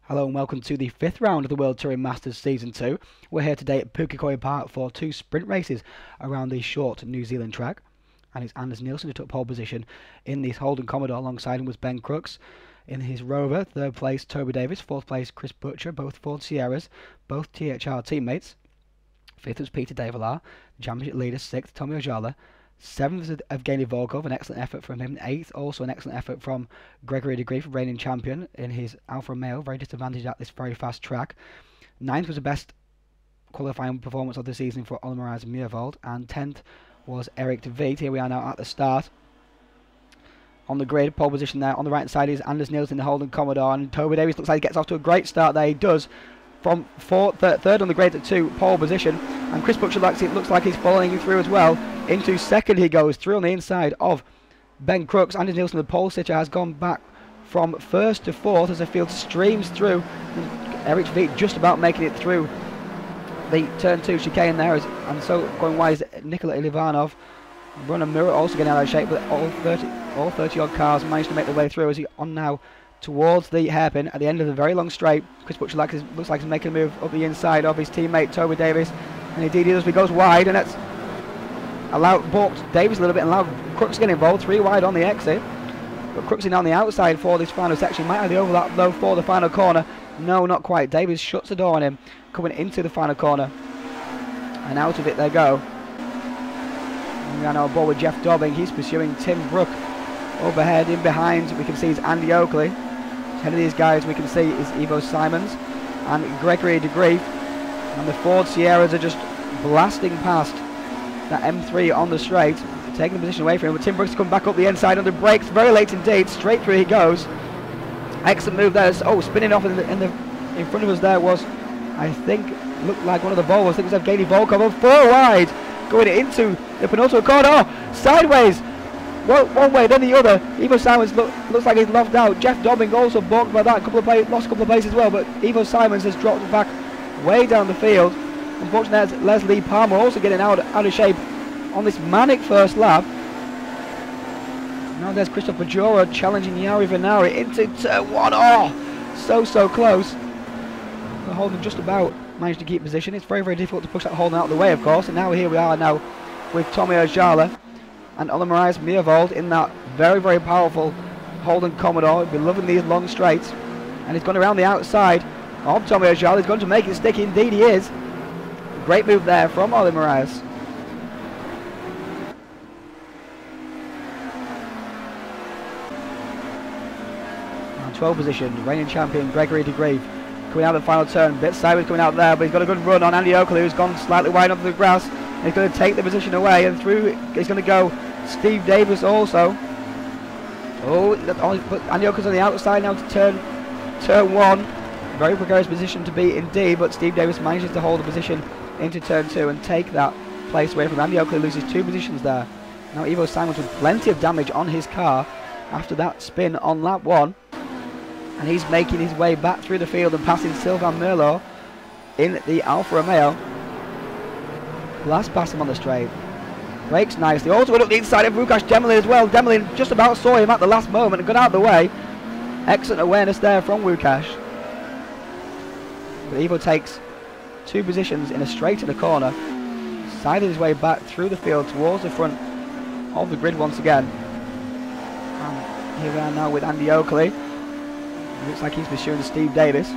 Hello and welcome to the 5th round of the World Touring Masters Season 2. We're here today at Pukekohe Park for two sprint races around the short New Zealand track. And it's Anders Nielsen who took pole position in this Holden Commodore. Alongside him was Ben Crooks. In his Rover, 3rd place Toby Davis, 4th place Chris Butcher, both Ford Sierras, both THR teammates. 5th was Peter Develar, the championship leader. 6th Tommy Ojala. 7th of Evgeny Volkov, an excellent effort from him. 8th, also an excellent effort from Gregory de Grief, reigning champion in his Alfa Romeo, very disadvantaged at this very fast track. 9th was the best qualifying performance of the season for Ole Moraes and Meervold, and 10th was Eric de Veit. Here we are now at the start. On the grid, pole position there. On the right side is Anders Nielsen in the Holden Commodore, and Toby Davis looks like he gets off to a great start there. He does. From third on the grid to pole position, and Chris Butcher looks like he's following through as well. Into 2nd he goes, through on the inside of Ben Crooks. Anders Nielsen, the pole sitter, has gone back from 1st to 4th as the field streams through. Eric de Veit just about making it through the turn 2 chicane there, and so going wide is Nikola Ilivanov. Runner Mirror also getting out of shape, but all 30 odd cars managed to make their way through as he on now towards the hairpin at the end of the very long straight. Chris Butcher looks like he's making a move up the inside of his teammate Toby Davis, and indeed he does. He goes wide, and that's balked Davis a little bit and allowed Crooks to get involved. 3 wide on the exit, but Crooks in on the outside for this final section. Might have the overlap though for the final corner. No, not quite. Davis shuts the door on him coming into the final corner, and out of it they go. And we are now aboard with Jeff Dobbing. He's pursuing Tim Brook. Overhead, in behind, we can see is Andy Oakley. Ahead of these guys we can see is Ivo Simons and Gregory de Grief. And the Ford Sierras are just blasting past that M3 on the straight, taking the position away from him. But Tim Brooks come back up the inside under brakes, very late indeed. Straight through he goes. Excellent move there. Oh, spinning off in front of us there was, I think, looked like one of the Volvos. I think it was Evgeny Volkov. 4 wide, going into the penultimate corner. Oh, sideways. One way, then the other. Ivo Simons looks like he's locked out. Jeff Dobbing also balked by that. Lost a couple of places as well, but Ivo Simons has dropped back way down the field. Unfortunately, there's Leslie Palmer also getting out of shape on this manic first lap. Now there's Christopher Jura challenging Jari Venari into turn 1. Oh, so close. The Holden just about managed to keep position. It's very, very difficult to push that Holden out of the way, of course. And now here we are now with Tommy Ojala and Ole Moraes Meervold in that very, very powerful Holden Commodore. He's been loving these long straights, and he's gone around the outside of Tommy Ojala. He's going to make it stick. Indeed he is. Great move there from Ole Moraes. On 12th position, reigning champion Gregory de Grief coming out of the final turn. Bit sideways coming out there, but he's got a good run on Andy Oakley, who's gone slightly wide onto the grass. And he's going to take the position away, and through he's going to go Steve Davis also. But Andy Oakley's on the outside now to turn 1. Very precarious position to be indeed, but Steve Davis manages to hold the position into turn 2 and take that place away from Andy Oakley. Loses 2 positions there. Now Ivo Simons with plenty of damage on his car after that spin on lap 1. And he's making his way back through the field and passing Sylvain Merlot in the Alfa Romeo. Last pass him on the straight. Brakes nicely. Also went up the inside of Łukasz Demlin as well. Demlin just about saw him at the last moment and got out of the way. Excellent awareness there from Łukasz. But Ivo takes 2 positions in a straight in the corner. Sided his way back through the field towards the front of the grid once again. And here we are now with Andy Oakley. Looks like he's pursuing Steve Davis. In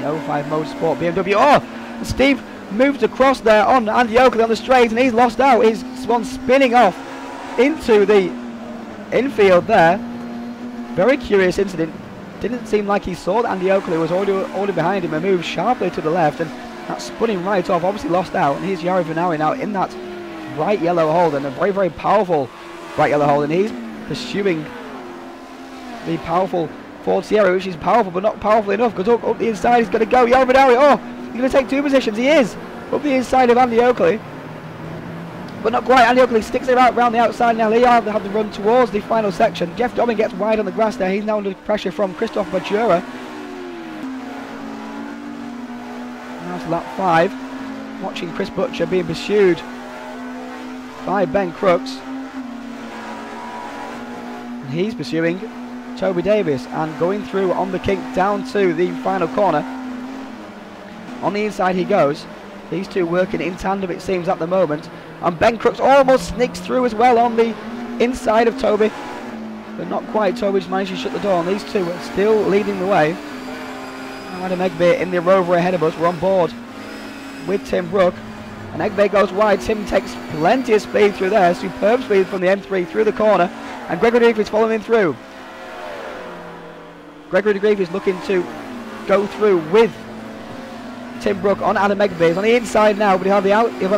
the 05 Motorsport BMW. Oh! Steve moved across there on Andy Oakley on the straight, and he's lost out. He's one spinning off into the infield there. Very curious incident. Didn't seem like he saw that Andy Oakley was already behind him and moved sharply to the left, and that spun him right off. Obviously lost out, and here's Jari Venari now in that bright yellow Holden, a very, very powerful bright yellow Holden. He's pursuing the powerful Ford Sierra, which is powerful but not powerful enough, because up the inside he's going to go. Jari Venari, oh, he's going to take 2 positions. He is up the inside of Andy Oakley, but not quite. Andy Oakley sticks it out around the outside now. They have to run towards the final section. Jeff Dobbin gets wide on the grass there. He's now under pressure from Christophe Bajura. Now to lap 5. Watching Chris Butcher being pursued by Ben Crooks. And he's pursuing Toby Davis, and going through on the kink down to the final corner. On the inside he goes. These two working in tandem, it seems, at the moment. And Ben Crooks almost sneaks through as well on the inside of Toby, but not quite. Toby just managed to shut the door, and these two are still leading the way. Adam Egbe in the Rover ahead of us. We're on board with Tim Brook, and Egbe goes wide. Tim takes plenty of speed through there. Superb speed from the M3 through the corner, and Gregory DeGreef is following through. Gregory DeGreef is looking to go through with Tim Brook on Adam Egbe. He's on the inside now, but he's on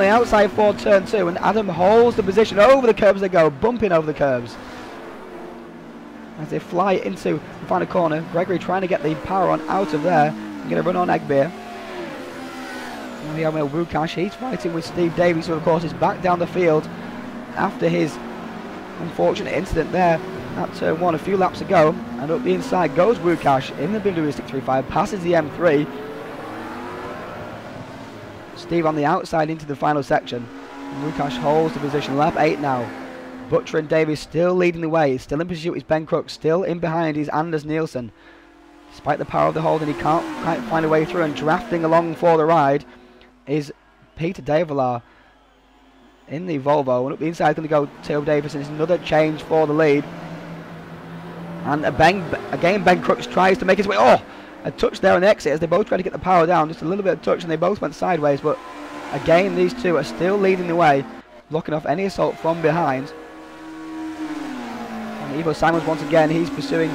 the outside for turn 2, and Adam holds the position. Over the curbs they go, bumping over the curbs as they fly into the final corner. Gregory trying to get the power on out of there. I'm going to run on Egbe. Now we have Wukash. He's fighting with Steve Davies, who of course is back down the field after his unfortunate incident there at turn 1 a few laps ago. And up the inside goes Wukash in the BMW 635, passes the M3. Steve on the outside into the final section. Wukash holds the position. Lap 8 now. Butcher and Davies still leading the way. Still in pursuit is Ben Crooks. Still in behind is Anders Nielsen. Despite the power of the hold, and he can't quite find a way through, and drafting along for the ride is Peter Develar in the Volvo. And up the inside is going to go Theo Davis, and it's another change for the lead. And again Ben Crooks tries to make his way. Oh! A touch there on the exit as they both try to get the power down. Just a little bit of touch, and they both went sideways. But again, these two are still leading the way, blocking off any assault from behind. And Ivo Simons once again, he's pursuing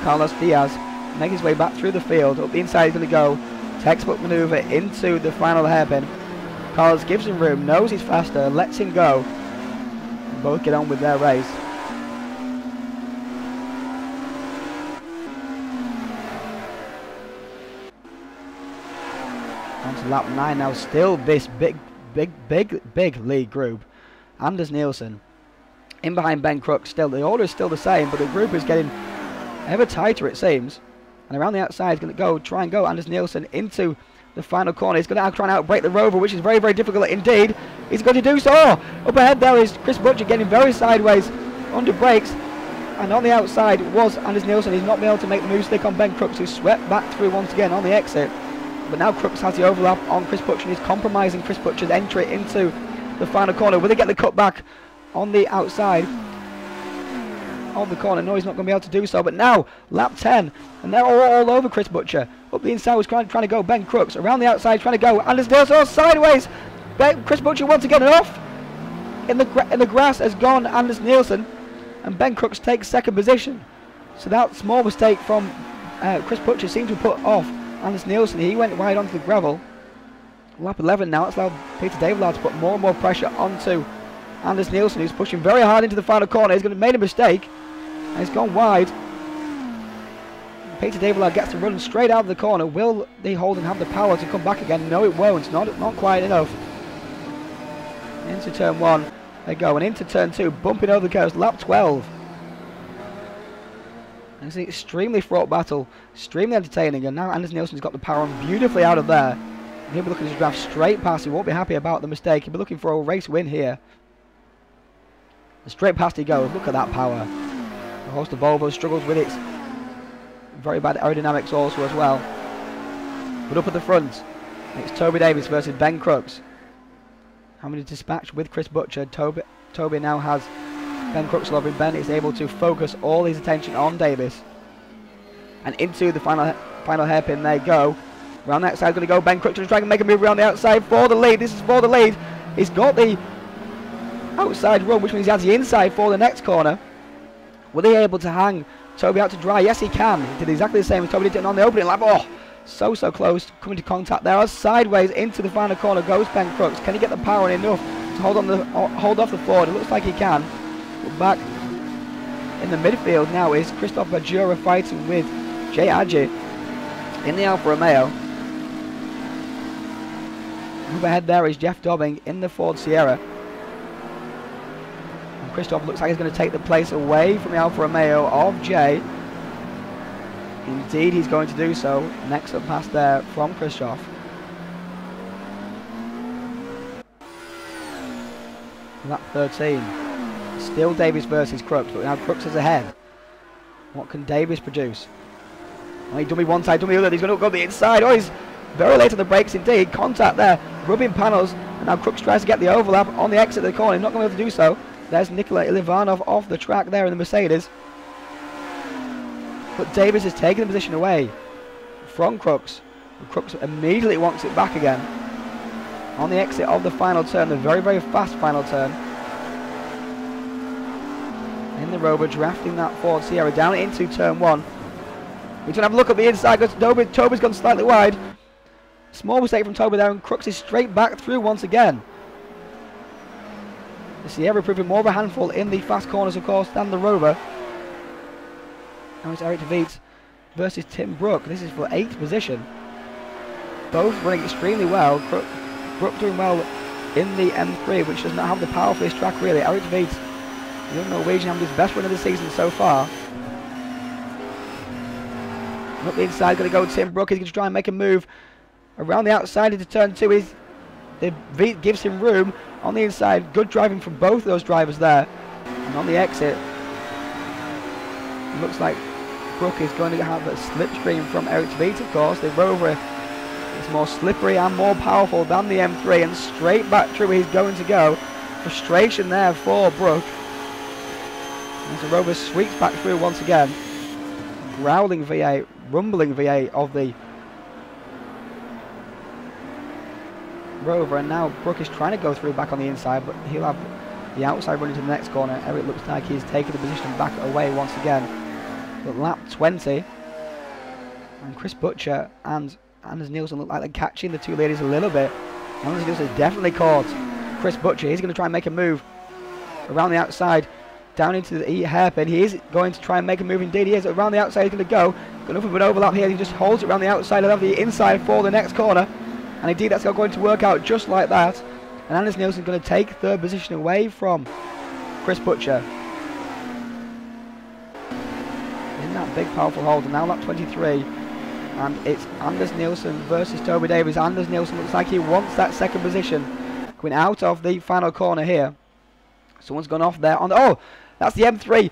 Carlos Diaz, making his way back through the field. Up the inside he's going to go. Textbook manoeuvre into the final hairpin. Carlos gives him room, knows he's faster, lets him go. And both get on with their race. On to lap 9 now. Still this big lead group. Anders Nielsen in behind Ben Crooks. Still, the order is still the same, but the group is getting ever tighter, it seems. And around the outside is going to try and go Anders Nielsen into the final corner. He's going to try and outbrake the Rover, which is very, very difficult indeed. He's going to do so. Oh, up ahead there is Chris Butcher getting very sideways under brakes. And on the outside was Anders Nielsen. He's not been able to make the move stick on Ben Crooks, who swept back through once again on the exit. But now Crooks has the overlap on Chris Butcher, and he's compromising Chris Butcher's entry into the final corner. Will they get the cut back on the outside of the corner? No, he's not going to be able to do so. But now, lap 10, and they're all over Chris Butcher. Up the inside was trying to go Ben Crooks. Around the outside trying to go Anders Nielsen sideways. Chris Butcher once again off. In the grass has gone Anders Nielsen, and Ben Crooks takes second position. So that small mistake from Chris Butcher seemed to put off Anders Nielsen. He went wide onto the gravel. Lap 11 now. It's allowed Peter Develar to put more and more pressure onto Anders Nielsen, who's pushing very hard into the final corner. He's going to make a mistake, and he's gone wide. Peter Develar gets to run straight out of the corner. Will the Holden have the power to come back again? No, it won't. Not quite enough. Into turn 1 they go, and into turn 2, bumping over the curves. Lap 12. It's an extremely fraught battle, extremely entertaining, and now Anders Nielsen's got the power on beautifully out of there. And he'll be looking to drive straight past. He won't be happy about the mistake. He'll be looking for a race win here. And straight past he goes. Look at that power. The horse, the Volvo, struggles with its very bad aerodynamics also as well. But up at the front, it's Toby Davis versus Ben Crooks. Having a dispatch with Chris Butcher. Toby now has Ben Crooks loving. Ben is able to focus all his attention on Davis. And into the final hairpin they go. Around the outside going to go Ben Crooks to try and make a move around the outside for the lead. This is for the lead. He's got the outside run, which means he has the inside for the next corner. Were they able to hang Toby out to dry? Yes, he can. He did exactly the same as Toby did on the opening lap. Oh, so close to coming to contact there. Sideways into the final corner goes Ben Crooks. Can he get the power and enough to hold off the Ford? It looks like he can. But back in the midfield now is Christophe Bajura fighting with Jay Adji in the Alfa Romeo. Overhead there is Jeff Dobbing in the Ford Sierra. And Christophe looks like he's going to take the place away from the Alfa Romeo of Jay. Indeed, he's going to do so. Next up past there from Christophe. Lap 13. Still Davis versus Crooks, but now Crooks is ahead. What can Davies produce? Oh, he dummy one side, dummy the other. He's going to go the inside. Oh, he's very late on the brakes indeed. Contact there, rubbing panels. And now Crooks tries to get the overlap on the exit of the corner. He's not going to be able to do so. There's Nikola Ilivanov off the track there in the Mercedes. But Davies is taking the position away from Crooks. Crooks immediately wants it back again on the exit of the final turn, the very, very fast final turn. In the Rover, drafting that Ford Sierra down into turn 1. He's going to have a look at the inside because Toby's gone slightly wide. Small mistake from Toby there, and Crooks is straight back through once again. The Sierra proving more of a handful in the fast corners, of course, than the Rover. Now it's Eric de Vries versus Tim Brook. This is for 8th position. Both running extremely well. Brook doing well in the M3, which does not have the power for this track really. Eric de Vries, the young Norwegian, having his best run of the season so far. And up the inside, going to go Tim Brook. He's going to try and make a move around the outside into turn 2. The Vries gives him room on the inside. Good driving from both of those drivers there. And on the exit, it looks like Brook is going to have a slipstream from Eric de Vries, of course. The Rover is more slippery and more powerful than the M3, and straight back through he's going to go. Frustration there for Brook. As the Rover sweeps back through once again. Growling V8, rumbling V8 of the Rover, and now Brook is trying to go through back on the inside, but he'll have the outside run into the next corner. Eric looks like he's taking the position back away once again. But lap 20, and Chris Butcher and Anders Nielsen look like they're catching the two ladies a little bit. Anders Nielsen has definitely caught Chris Butcher. He's going to try and make a move around the outside, down into the hairpin. He is going to try and make a move indeed. He is around the outside. He's going to go. Got enough of an overlap here. He just holds it around the outside and have the inside for the next corner. And indeed that's going to work out just like that. And Anders Nielsen going to take 3rd position away from Chris Butcher. In that big powerful hold. And now lap 23. And it's Anders Nielsen versus Toby Davies. Anders Nielsen looks like he wants that 2nd position. Going out of the final corner here. Someone's gone off there. Oh, that's the M3.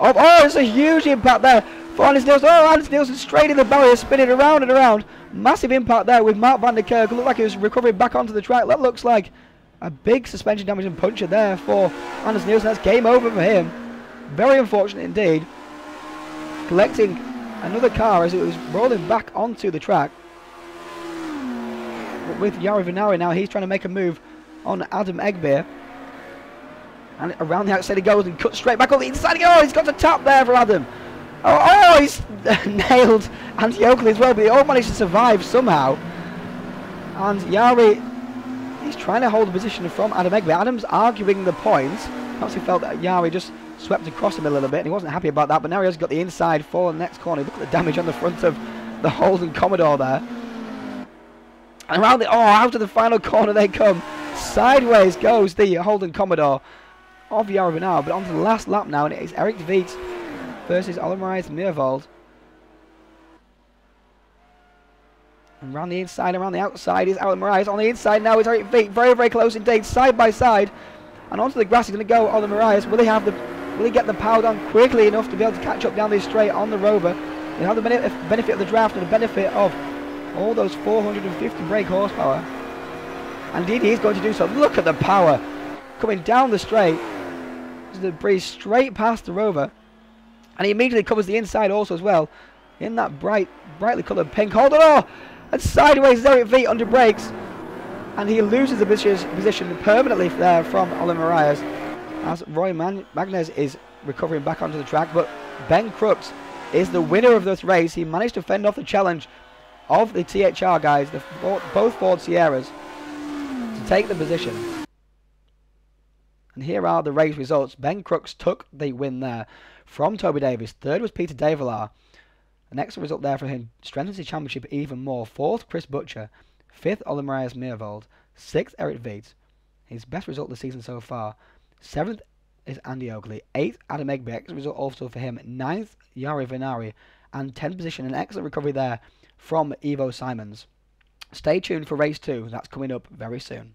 Oh, it's a huge impact there for Anders Nielsen. Oh, Anders Nielsen straight in the barrier, spinning around and around. Massive impact there with Mark van der Kerk. Looked like he was recovering back onto the track. That looks like a big suspension damage and puncture there for Anders Nielsen. That's game over for him. Very unfortunate indeed. Collecting another car as it was rolling back onto the track. But with Jari Venari now, he's trying to make a move on Adam Egbeer. And around the outside he goes and cuts straight back on the inside. Oh, he's got a tap there for Adam. Oh, he's nailed Andy Oakley as well, but they all managed to survive somehow. And Jari, he's trying to hold a position from Adam Egbeer. Adam's arguing the point. Perhaps he felt that Jari just swept across him a little bit, and he wasn't happy about that, but now he has got the inside for the next corner. Look at the damage on the front of the Holden Commodore there. And around the, out of the final corner they come. Sideways goes the Holden Commodore of Jari Venari, but on to the last lap now, and it is Eric de Vries versus Olimaris Meervold. And around the inside, around the outside is Alan Moraes. On the inside now is Eric Veit. Very, very close indeed, side by side. And onto the grass is going to go Alan Moraes. Will he get the power down quickly enough to be able to catch up down this straight on the Rover? He'll have the benefit of the draft and the benefit of all those 450 brake horsepower. And indeed he is going to do so. Look at the power coming down the straight. The breeze straight past the Rover. And he immediately covers the inside also as well. In that brightly coloured pink. Hold on! And sideways is Eric Veit under brakes. And he loses the position permanently there from Olin Marias. As Roy Magnez is recovering back onto the track. But Ben Crooks is the winner of this race. He managed to fend off the challenge of the THR guys, both Ford Sierras, to take the position. And here are the race results. Ben Crooks took the win there from Toby Davies. 3rd was Peter Develar. An excellent result there for him. Strengthens his championship even more. 4th, Chris Butcher. 5th, Olimaris Meervold. 6th, Eric Veit. His best result of the season so far. 7th is Andy Oakley. 8th, Adam Egbe. Excellent result also for him. 9th, Jari Venari. And 10th position. An excellent recovery there from Ivo Simons. Stay tuned for race 2. That's coming up very soon.